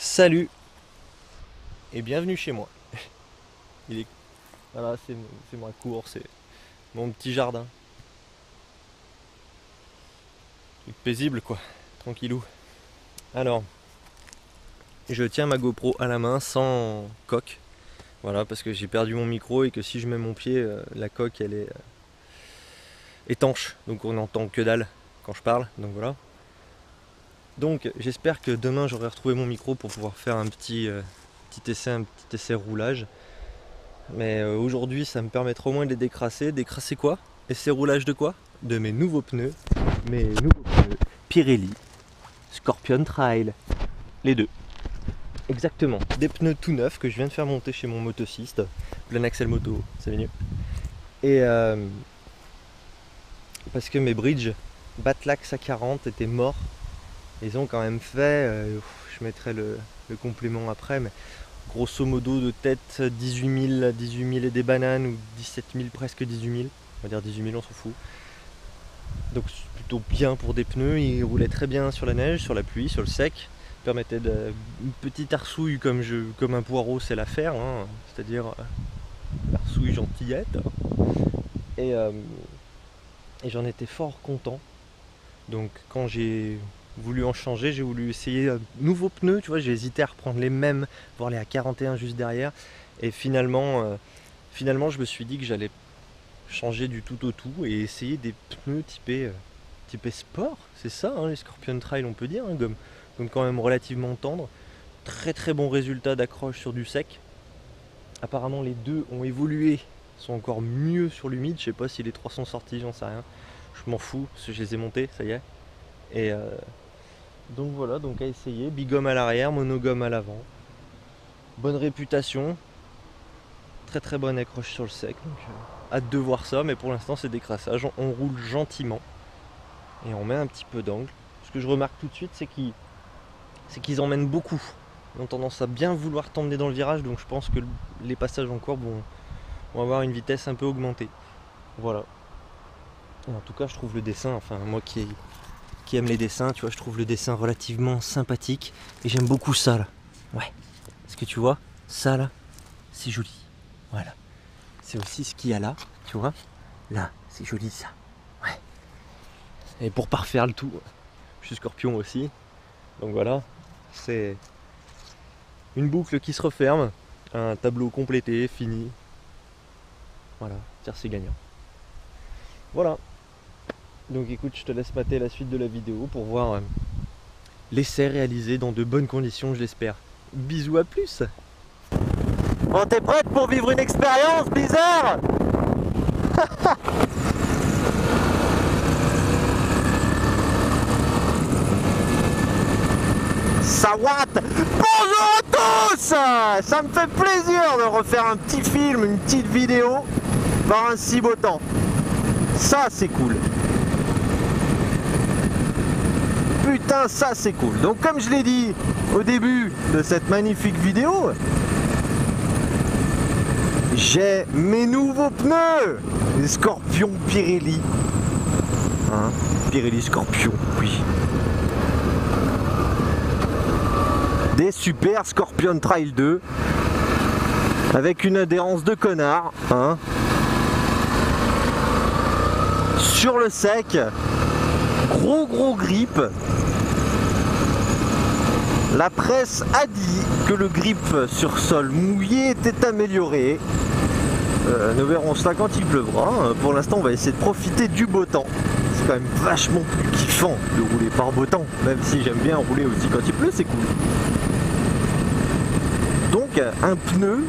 Salut et bienvenue chez moi. Voilà, c'est ma cour, c'est mon petit jardin. Truc paisible quoi, tranquillou. Alors, je tiens ma GoPro à la main sans coque. Voilà, parce que j'ai perdu mon micro et que si je mets mon pied, la coque elle est étanche, donc on n'entend que dalle quand je parle, donc voilà. Donc j'espère que demain j'aurai retrouvé mon micro pour pouvoir faire un petit essai roulage. Mais aujourd'hui ça me permettra au moins de les décrasser. Décrasser quoi? Essai roulage de quoi? De mes nouveaux pneus. Mes nouveaux pneus Pirelli Scorpion Trail. Les deux. Exactement. Des pneus tout neufs que je viens de faire monter chez mon motociste. Plein Axel Moto, c'est mieux. Et parce que mes bridges Batlax A40 étaient morts. Ils ont quand même fait, je mettrai le complément après, mais grosso modo de tête 18 000 et des bananes, ou 17 000, presque 18 000, on va dire 18 000, on s'en fout. Donc c'est plutôt bien pour des pneus, ils roulaient très bien sur la neige, sur la pluie, sur le sec, permettaient une petite arsouille comme un poireau c'est l'affaire, hein, c'est-à-dire arsouille gentillette. Et j'en étais fort content. Donc quand j'ai voulu en changer, j'ai voulu essayer un nouveau pneu, tu vois, j'ai hésité à reprendre les mêmes, voir les A41 juste derrière, et finalement je me suis dit que j'allais changer du tout au tout et essayer des pneus typés sport, c'est ça, hein, les Scorpion Trail on peut dire, hein, comme quand même relativement tendres, très très bon résultat d'accroche sur du sec. Apparemment les deux ont évolué, sont encore mieux sur l'humide, je sais pas si les 3 sont sortis, j'en sais rien, je m'en fous, parce que je les ai montés, ça y est. Et donc voilà, donc à essayer, bigomme à l'arrière, monogomme à l'avant. Bonne réputation, très très bonne accroche sur le sec, donc hâte de voir ça, mais pour l'instant c'est décrassage, on roule gentiment et on met un petit peu d'angle. Ce que je remarque tout de suite, c'est qu'ils emmènent beaucoup. Ils ont tendance à bien vouloir t'emmener dans le virage, donc je pense que les passages en courbe vont avoir une vitesse un peu augmentée. Voilà. Et en tout cas, je trouve le dessin, enfin moi qui aime les dessins, tu vois, je trouve le dessin relativement sympathique et j'aime beaucoup ça là. Ouais. Est-ce que tu vois ça là, c'est joli. Voilà. C'est aussi ce qu'il y a là, tu vois. Là, c'est joli ça. Ouais. Et pour parfaire le tout, je suis scorpion aussi. Donc voilà, c'est une boucle qui se referme, un tableau complété, fini. Voilà, tiens, c'est gagnant. Voilà. Donc écoute, je te laisse mater la suite de la vidéo pour voir l'essai réalisé dans de bonnes conditions, je l'espère. Bisous, à plus. Bon, t'es prête pour vivre une expérience bizarre? Sawat. Bonjour à tous. Ça me fait plaisir de refaire un petit film, une petite vidéo par un si beau temps. Ça, c'est cool. Putain, ça c'est cool. Donc comme je l'ai dit au début de cette magnifique vidéo, j'ai mes nouveaux pneus, les Scorpion Pirelli. Hein, Pirelli Scorpion, oui. Des super Scorpion Trail 2 avec une adhérence de connard, hein. Sur le sec, gros grip. La presse a dit que le grip sur sol mouillé était amélioré. Nous verrons cela quand il pleuvra. Pour l'instant, on va essayer de profiter du beau temps. C'est quand même vachement plus kiffant de rouler par beau temps, même si j'aime bien rouler aussi quand il pleut, c'est cool. Donc, un pneu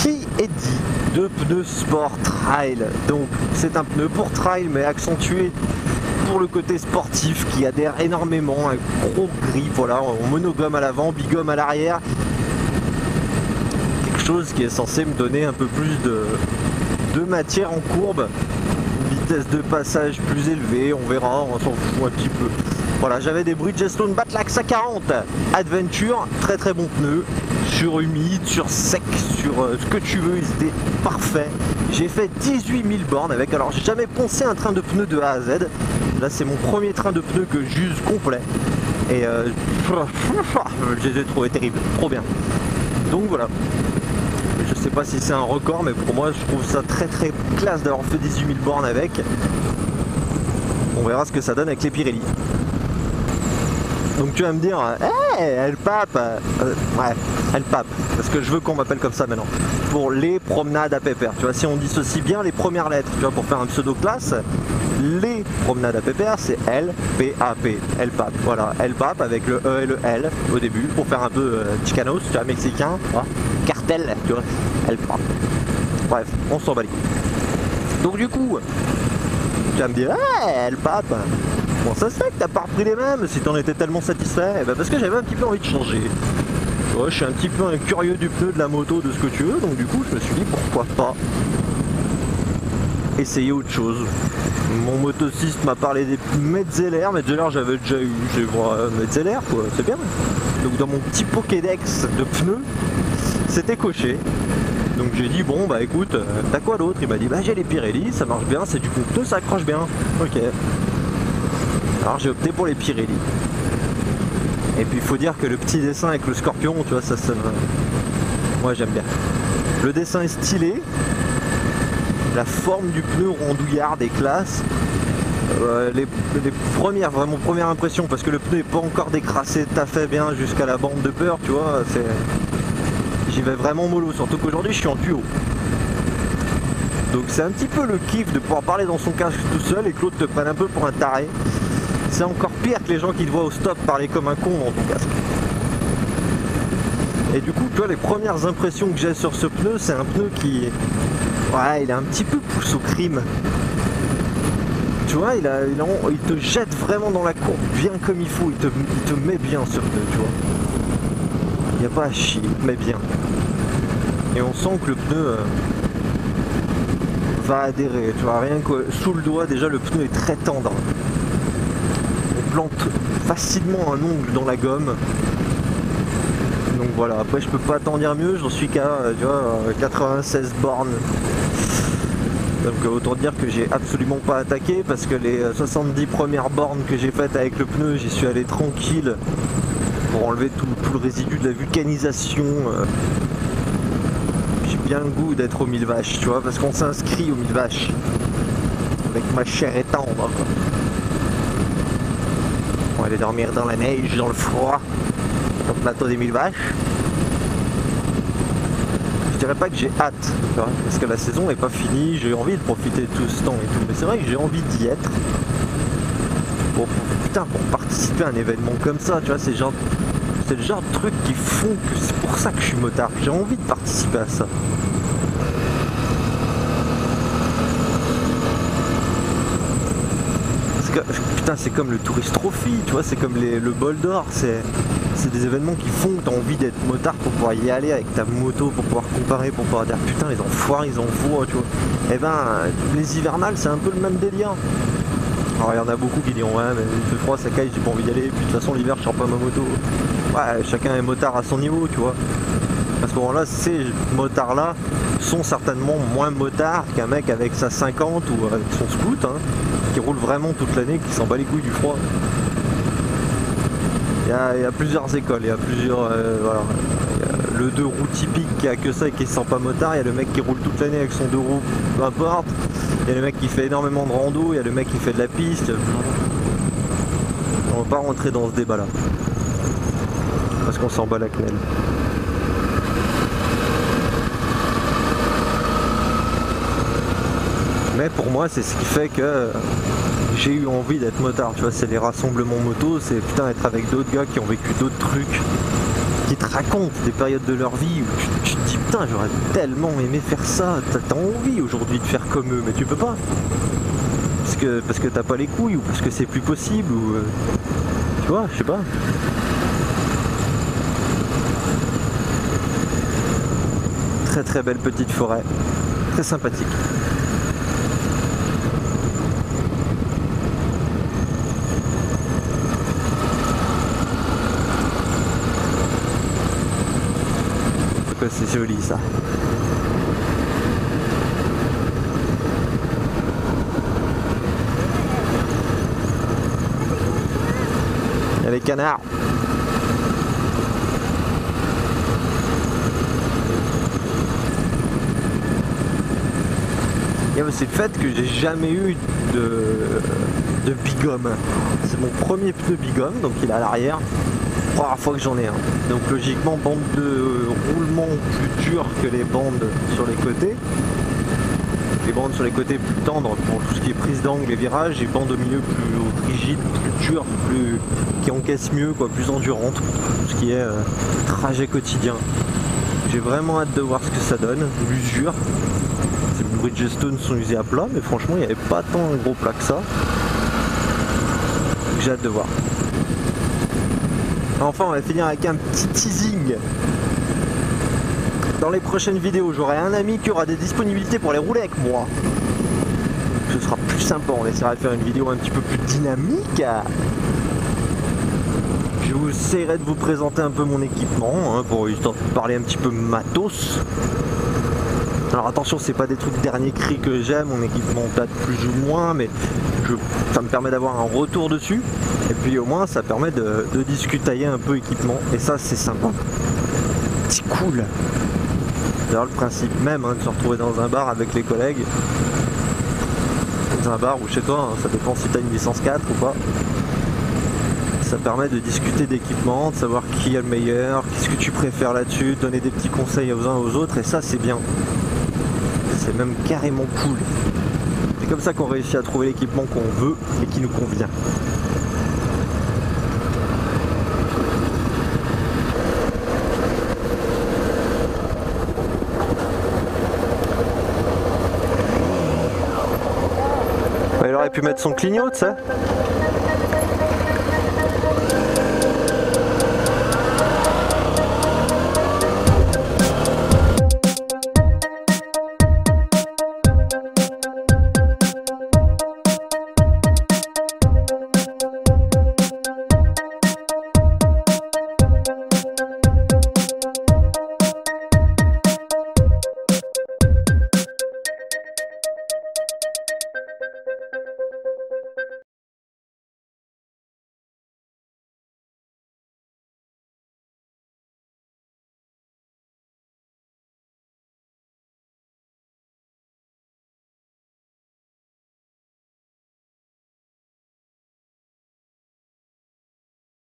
qui est dit de pneu sport trail. Donc, c'est un pneu pour trail, mais accentué pour le côté sportif, qui adhère énormément, un gros grip, voilà, en monogomme à l'avant, bigomme à l'arrière, quelque chose qui est censé me donner un peu plus de matière en courbe, une vitesse de passage plus élevée, on verra, on s'en fout un petit peu. Voilà, j'avais des Bridgestone Batlax A40 Adventure, très très bon pneu, sur humide, sur sec, sur ce que tu veux, ils étaient parfaits. J'ai fait 18 000 bornes avec, alors j'ai jamais poncé un train de pneus de A à Z. Là c'est mon premier train de pneus que j'use complet. Et je les ai trouvés terribles, trop bien. Donc voilà. Je sais pas si c'est un record, mais pour moi je trouve ça très très classe d'avoir fait 18 000 bornes avec. On verra ce que ça donne avec les Pirelli. Donc tu vas me dire, hey, elle pape, ouais, elle pape, parce que je veux qu'on m'appelle comme ça maintenant. Pour les promenades à pépère, tu vois, si on dissocie bien les premières lettres, tu vois, pour faire un pseudo-classe, les promenades à pépère, c'est L-P-A-P, elle pape, voilà, elle pape avec le E et le L au début, pour faire un peu chicanos, tu vois, mexicain, cartel, tu vois, elle pape. Bref, on s'en bat les couilles. Donc du coup, tu vas me dire, hey, elle pape. Bon, ça se fait que t'as pas repris les mêmes si t'en étais tellement satisfait. Eh ben parce que j'avais un petit peu envie de changer. Ouais, je suis un petit peu un curieux du pneu, de la moto, de ce que tu veux, donc du coup je me suis dit pourquoi pas essayer autre chose. Mon motociste m'a parlé des Metzeler. Metzeler j'avais déjà eu, j'ai Metzeler quoi, c'est bien. Donc dans mon petit Pokédex de pneus, c'était coché. Donc j'ai dit bon bah écoute, t'as quoi d'autre? Il m'a dit bah j'ai les Pirelli, ça marche bien, c'est du coup pneu, ça accroche bien. Ok. Alors j'ai opté pour les Pirelli. Et puis il faut dire que le petit dessin avec le scorpion, tu vois, ça sonne. Moi j'aime bien. Le dessin est stylé. La forme du pneu rondouillarde est classe. Les vraiment première impression, parce que le pneu n'est pas encore décrassé tout à fait bien jusqu'à la bande de peur, tu vois, j'y vais vraiment mollo, surtout qu'aujourd'hui je suis en tuyau. Donc c'est un petit peu le kiff de pouvoir parler dans son casque tout seul et que l'autre te prenne un peu pour un taré. C'est encore pire que les gens qui te voient au stop parler comme un con dans ton casque. Et du coup, tu vois, les premières impressions que j'ai sur ce pneu, c'est un pneu qui... Ouais, il est un petit peu pousse au crime. Tu vois, il te jette vraiment dans la courbe, bien comme il faut, il te met bien ce pneu, tu vois. Il n'y a pas à chier, il te met bien. Et on sent que le pneu va adhérer, tu vois, rien que sous le doigt, déjà le pneu est très tendre. Plante facilement un ongle dans la gomme. Donc voilà, après je peux pas t'en dire mieux, j'en suis qu'à 96 bornes. Donc autant dire que j'ai absolument pas attaqué parce que les 70 premières bornes que j'ai faites avec le pneu, j'y suis allé tranquille pour enlever tout le résidu de la vulcanisation. J'ai bien le goût d'être aux 1000 vaches, tu vois, parce qu'on s'inscrit aux 1000 vaches avec ma chair et tendre quoi. On va aller dormir dans la neige, dans le froid, au plateau des 1000 vaches. Je dirais pas que j'ai hâte, tu vois, parce que la saison n'est pas finie, j'ai envie de profiter de tout ce temps et tout, mais c'est vrai que j'ai envie d'y être. Pour participer à un événement comme ça, tu vois, c'est le genre de truc qui font que c'est pour ça que je suis motard, j'ai envie de participer à ça. Putain, c'est comme le Tourist Trophy, tu vois, c'est comme le bol d'or, c'est des événements qui font que tu as envie d'être motard pour pouvoir y aller avec ta moto, pour pouvoir comparer, pour pouvoir dire putain les enfoirés ils en font, tu vois. Et ben les hivernales c'est un peu le même délire. Alors il y en a beaucoup qui diront ouais mais il fait froid, ça caille, j'ai pas envie d'y aller, puis de toute façon l'hiver je sors pas ma moto. Ouais, chacun est motard à son niveau, tu vois. À ce moment-là, ces motards-là sont certainement moins motards qu'un mec avec sa 50 ou avec son scoot, hein, qui roule vraiment toute l'année, qui s'en bat les couilles du froid. Il y a plusieurs écoles, il y a plusieurs... voilà. Il y a le 2 roues typique qui a que ça et qui se sent pas motard, il y a le mec qui roule toute l'année avec son 2 roues, peu importe. Il y a le mec qui fait énormément de rando, il y a le mec qui fait de la piste. On va pas rentrer dans ce débat-là. Parce qu'on s'en bat la quenelle. Mais pour moi c'est ce qui fait que j'ai eu envie d'être motard, tu vois, c'est les rassemblements moto, c'est putain être avec d'autres gars qui ont vécu d'autres trucs, qui te racontent des périodes de leur vie où tu te dis putain j'aurais tellement aimé faire ça, t'as envie aujourd'hui de faire comme eux mais tu peux pas. Parce que t'as pas les couilles ou parce que c'est plus possible ou tu vois, je sais pas. Très très belle petite forêt, très sympathique. C'est joli ça. les canards. C'est le fait que j'ai jamais eu de bighomme. C'est mon premier pneu bighomme, donc il est à l'arrière. Première fois que j'en ai un. Donc logiquement, bande de roulement plus dure que les bandes sur les côtés. Les bandes sur les côtés plus tendres pour tout ce qui est prise d'angle et virage, et bandes au milieu plus rigides, plus dures, qui encaissent mieux, quoi, plus endurantes pour tout ce qui est trajet quotidien. J'ai vraiment hâte de voir ce que ça donne, l'usure. Ces Bridgestone sont usés à plat, mais franchement il n'y avait pas tant un gros plat que ça. J'ai hâte de voir. Enfin, on va finir avec un petit teasing. Dans les prochaines vidéos, j'aurai un ami qui aura des disponibilités pour les rouler avec moi. Ce sera plus sympa, on essaiera de faire une vidéo un petit peu plus dynamique. Je vous essaierai de vous présenter un peu mon équipement, hein, pour histoire de parler un petit peu matos. Alors attention, c'est pas des trucs dernier cri que j'aime, mon équipement date plus ou moins, mais ça me permet d'avoir un retour dessus. Et puis au moins ça permet de discutailler un peu équipement. Et ça c'est sympa. C'est cool. D'ailleurs le principe même, hein, de se retrouver dans un bar avec les collègues. Dans un bar ou chez toi, hein, ça dépend si tu as une licence 4 ou pas. Ça permet de discuter d'équipement, de savoir qui est le meilleur, qu'est-ce que tu préfères là-dessus, donner des petits conseils aux uns aux autres, et ça c'est bien. C'est même carrément cool. C'est comme ça qu'on réussit à trouver l'équipement qu'on veut et qui nous convient. Il aurait pu mettre son clignot, tu sais.